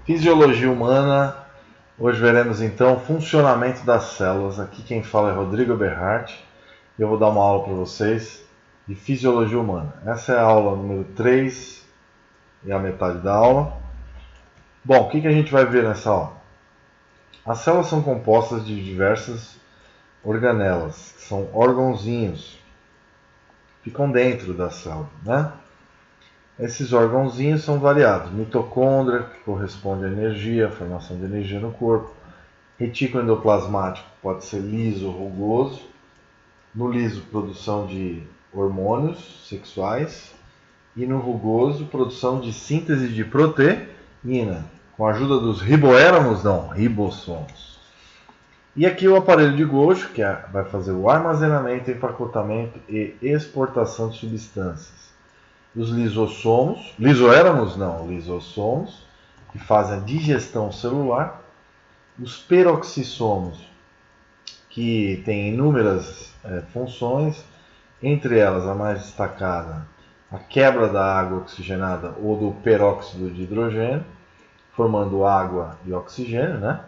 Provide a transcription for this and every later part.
Fisiologia humana. Hoje veremos então o funcionamento das células. Aqui quem fala é Rodrigo Berhardt e eu vou dar uma aula para vocês de fisiologia humana. Essa é a aula número 3 e a metade da aula. Bom, o que a gente vai ver nessa aula? As células são compostas de diversas organelas, que são órgãozinhos, ficam dentro da célula, né? Esses órgãozinhos são variados. Mitocôndria, que corresponde à energia, a formação de energia no corpo. Retículo endoplasmático pode ser liso ou rugoso. No liso, produção de hormônios sexuais. E no rugoso, produção de síntese de proteína, com a ajuda dos ribossomos. E aqui o aparelho de Golgi, que vai fazer o armazenamento, empacotamento e exportação de substâncias. Os lisossomos, que fazem a digestão celular. Os peroxissomos, que têm inúmeras funções, entre elas a mais destacada, a quebra da água oxigenada ou do peróxido de hidrogênio, formando água e oxigênio, né?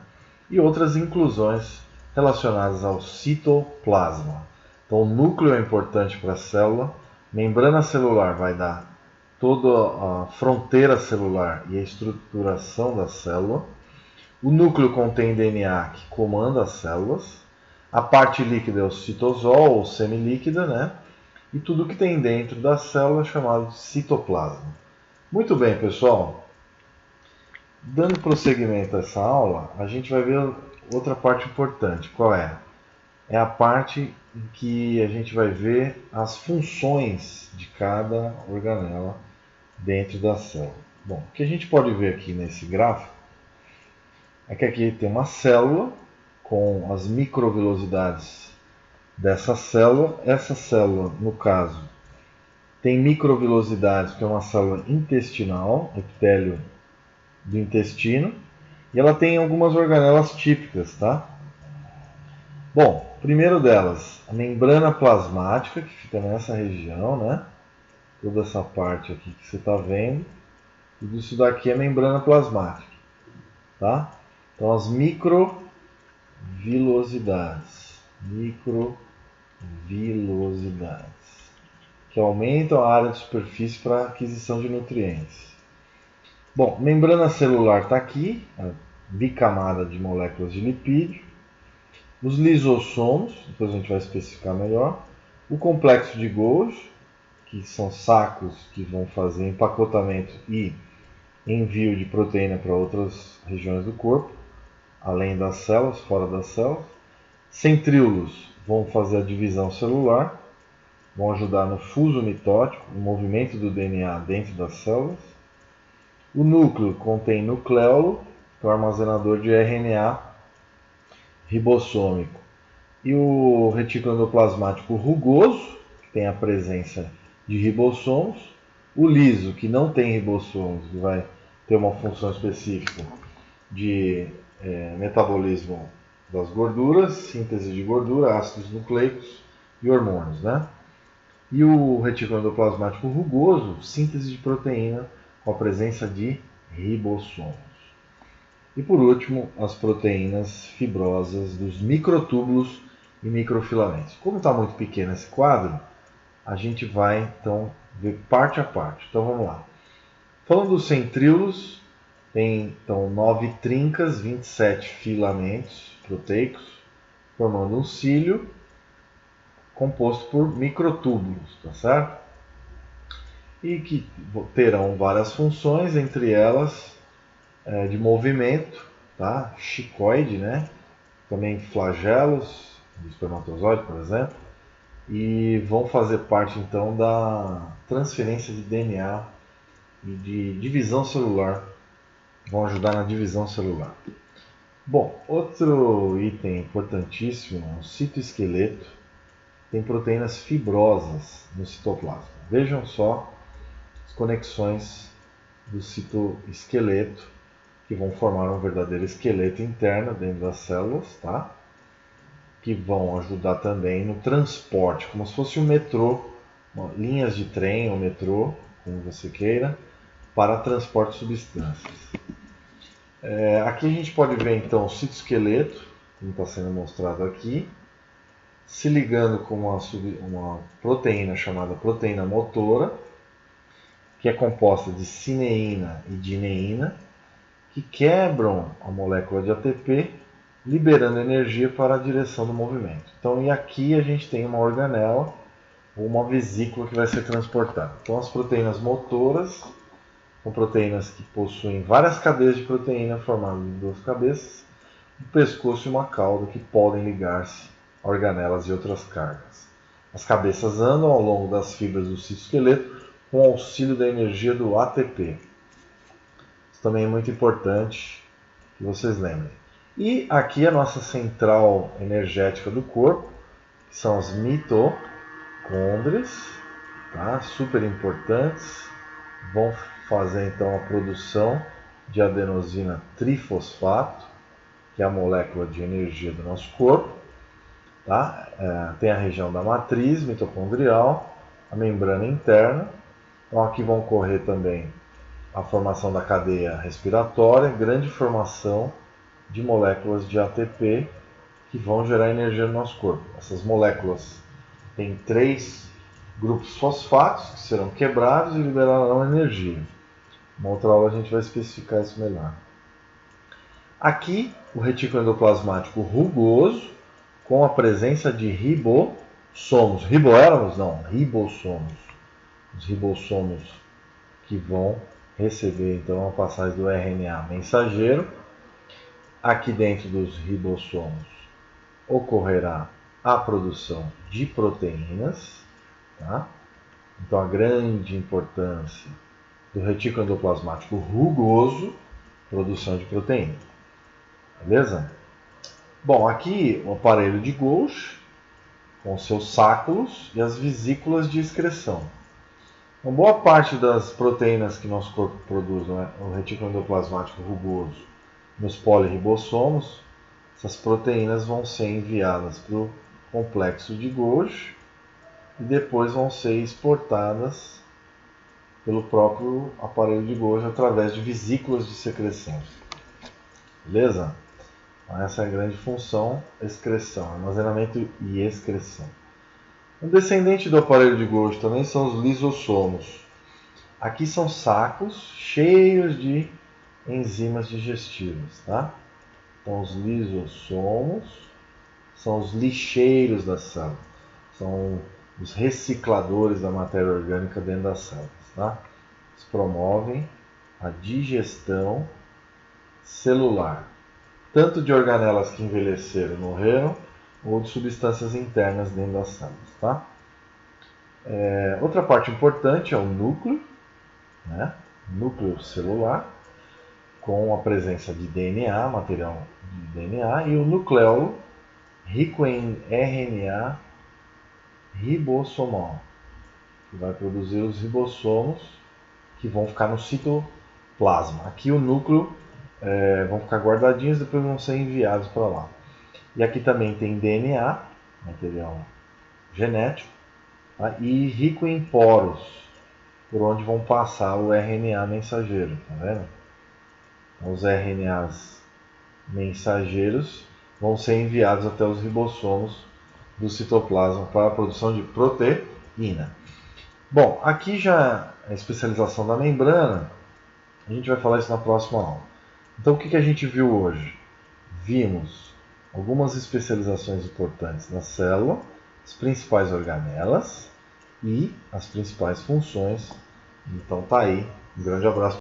E outras inclusões relacionadas ao citoplasma. Então, o núcleo é importante para a célula. Membrana celular vai dar toda a fronteira celular e a estruturação da célula. O núcleo contém DNA que comanda as células. A parte líquida é o citosol ou semilíquida, né? E tudo que tem dentro da célula é chamado de citoplasma. Muito bem, pessoal. Dando prosseguimento a essa aula, a gente vai ver outra parte importante. Qual é? É a parte em que a gente vai ver as funções de cada organela dentro da célula. Bom, o que a gente pode ver aqui nesse gráfico é que aqui tem uma célula com as microvilosidades dessa célula. Essa célula, no caso, tem microvilosidades, que é uma célula intestinal, epitélio do intestino, e ela tem algumas organelas típicas, tá? Bom, primeiro delas, a membrana plasmática, que fica nessa região, né? Toda essa parte aqui que você está vendo. Tudo isso daqui é membrana plasmática, tá? Então, as microvilosidades, que aumentam a área de superfície para aquisição de nutrientes. Bom, membrana celular está aqui, a bicamada de moléculas de lipídio. Os lisossomos, depois a gente vai especificar melhor. O complexo de Golgi, que são sacos que vão fazer empacotamento e envio de proteína para outras regiões do corpo, além das células, fora das células. Centríolos vão fazer a divisão celular, vão ajudar no fuso mitótico, no movimento do DNA dentro das células. O núcleo contém nucleolo, que é o armazenador de RNA ribossômico. E o retículo endoplasmático rugoso, que tem a presença de ribossomos. O liso, que não tem ribossomos, que vai ter uma função específica de metabolismo das gorduras, síntese de gordura, ácidos nucleicos e hormônios, né? E o retículo endoplasmático rugoso, síntese de proteína com a presença de ribossomos. E por último, as proteínas fibrosas dos microtúbulos e microfilamentos. Como está muito pequeno esse quadro, a gente vai então ver parte a parte. Então vamos lá. Falando dos centríolos, tem então 9 trincas, 27 filamentos proteicos, formando um cílio composto por microtúbulos, tá certo? E que terão várias funções, entre elas de movimento, tá? Chicoide, né? Também flagelos do espermatozoide, por exemplo, e vão fazer parte então da transferência de DNA e de divisão celular, vão ajudar na divisão celular. Bom, outro item importantíssimo é o citoesqueleto. Tem proteínas fibrosas no citoplasma. Vejam só as conexões do citoesqueleto, que vão formar um verdadeiro esqueleto interno dentro das células, tá? Que vão ajudar também no transporte, como se fosse um metrô, linhas de trem ou metrô, como você queira, para transporte de substâncias. Aqui a gente pode ver então o citoesqueleto, como está sendo mostrado aqui, se ligando com uma proteína chamada proteína motora, que é composta de cineína e dineína, que quebram a molécula de ATP, liberando energia para a direção do movimento. Então, e aqui a gente tem uma organela ou uma vesícula que vai ser transportada. Então, as proteínas motoras são proteínas que possuem várias cadeias de proteína formadas em duas cabeças, um pescoço e uma cauda que podem ligar-se a organelas e outras cargas. As cabeças andam ao longo das fibras do citoesqueleto com o auxílio da energia do ATP. Isso também é muito importante que vocês lembrem. E aqui a nossa central energética do corpo, que são as mitocôndrias, tá? Super importantes, vão fazer então a produção de adenosina trifosfato, que é a molécula de energia do nosso corpo. Tá? Tem a região da matriz mitocondrial, a membrana interna. Então aqui vão ocorrer também a formação da cadeia respiratória, grande formação de moléculas de ATP que vão gerar energia no nosso corpo. Essas moléculas têm 3 grupos fosfatos que serão quebrados e liberarão energia. Uma outra aula a gente vai especificar isso melhor. Aqui, o retículo endoplasmático rugoso, com a presença de ribossomos. Riboéramos? Não, ribossomos. Os ribossomos que vão receber então a passagem do RNA mensageiro. Aqui dentro dos ribossomos ocorrerá a produção de proteínas. Tá? Então a grande importância do retículo endoplasmático rugoso, produção de proteína. Beleza? Bom, aqui o aparelho de Golgi, com seus sáculos e as vesículas de excreção. Uma boa parte das proteínas que nosso corpo produz, né, o retículo endoplasmático rugoso, nos poliribossomos, essas proteínas vão ser enviadas para o complexo de Golgi e depois vão ser exportadas pelo próprio aparelho de Golgi através de vesículas de secreção. Beleza? Então, essa é a grande função, excreção, armazenamento e excreção. Um descendente do aparelho de Golgi também são os lisossomos. Aqui são sacos cheios de enzimas digestivas. Tá? Então, os lisossomos são os lixeiros da célula. São os recicladores da matéria orgânica dentro das células. Tá? Eles promovem a digestão celular, tanto de organelas que envelheceram e morreram, ou de substâncias internas dentro das células. Tá? Outra parte importante é o núcleo, né? Núcleo celular, com a presença de DNA, material de DNA, e o nucleolo, rico em RNA ribossomal, que vai produzir os ribossomos que vão ficar no citoplasma. Aqui o núcleo vão ficar guardadinhos e depois vão ser enviados para lá. E aqui também tem DNA, material genético, tá? E rico em poros, por onde vão passar o RNA mensageiro. Tá vendo? Então, os RNAs mensageiros vão ser enviados até os ribossomos do citoplasma para a produção de proteína. Bom, aqui já a especialização da membrana, a gente vai falar isso na próxima aula. Então, o que a gente viu hoje? Vimos algumas especializações importantes na célula, as principais organelas e as principais funções. Então tá aí, um grande abraço.